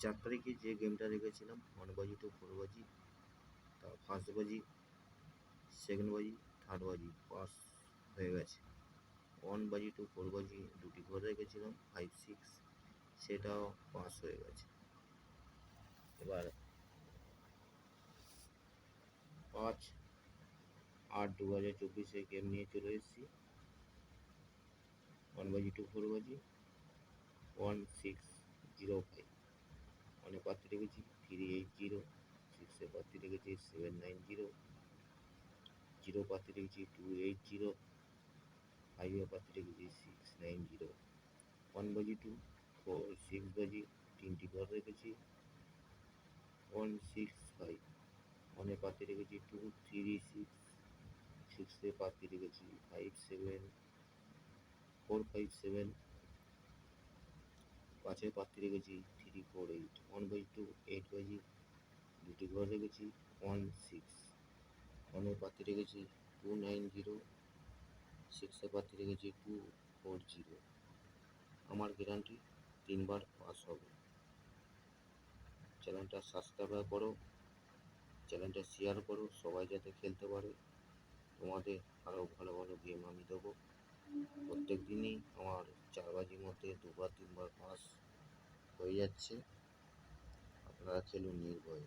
4 তারিখে যে গেমটা রেখেছিলাম 1 বাজি টু 4 বাজি, তা ফার্স্ট বাজি, সেকেন্ড বাজি, থার্ড বাজি পাস হয়ে গেছে। 1 বাজি টু 4 বাজি দুটি ঘর রেখেছিলাম 5, 6, সেটাও পাস হয়ে গেছে। এবার 5/8/2024 গেম নিয়ে চলে এসেছি। 1 বাজি টু 4 বাজি 1605, 1 পাত্রে রেখেছি 380, 6 এ পাত্রে রেখেছি 790, 0 পাত্রে রেখেছি 280, 5 এ পাত্রে রেখেছি 690। 1 বাজি টু 6 বাজি তিনটি ঘর রেখেছি 165, 1 এ পাত্রে রেখেছি 236, 6 এ পাত্রে রেখেছি 457, 5 এ পাত্রে রেখেছি 348। 1 বাজি টু 8 বাজি দুটি ঘর রেখেছি 16, 1 এ পাত্রে রেখেছি 290, 6 এ পাত্রে রেখেছি 240। আমার গ্যারান্টি 3 বার পাস হবে। চ্যানেলটা সাবস্ক্রাইব করো, চ্যানেলটা শেয়ার করো, সবাই যাতে খেলতে পারে। তোমাদের আরও ভালো ভালো গেম আমি দেবো। প্রত্যেক দিনই আমার 4 বাজির মধ্যে 2 বার 3 বার পাস হয়ে যাচ্ছে। আপনারা খেলুন নির্ভয়ে।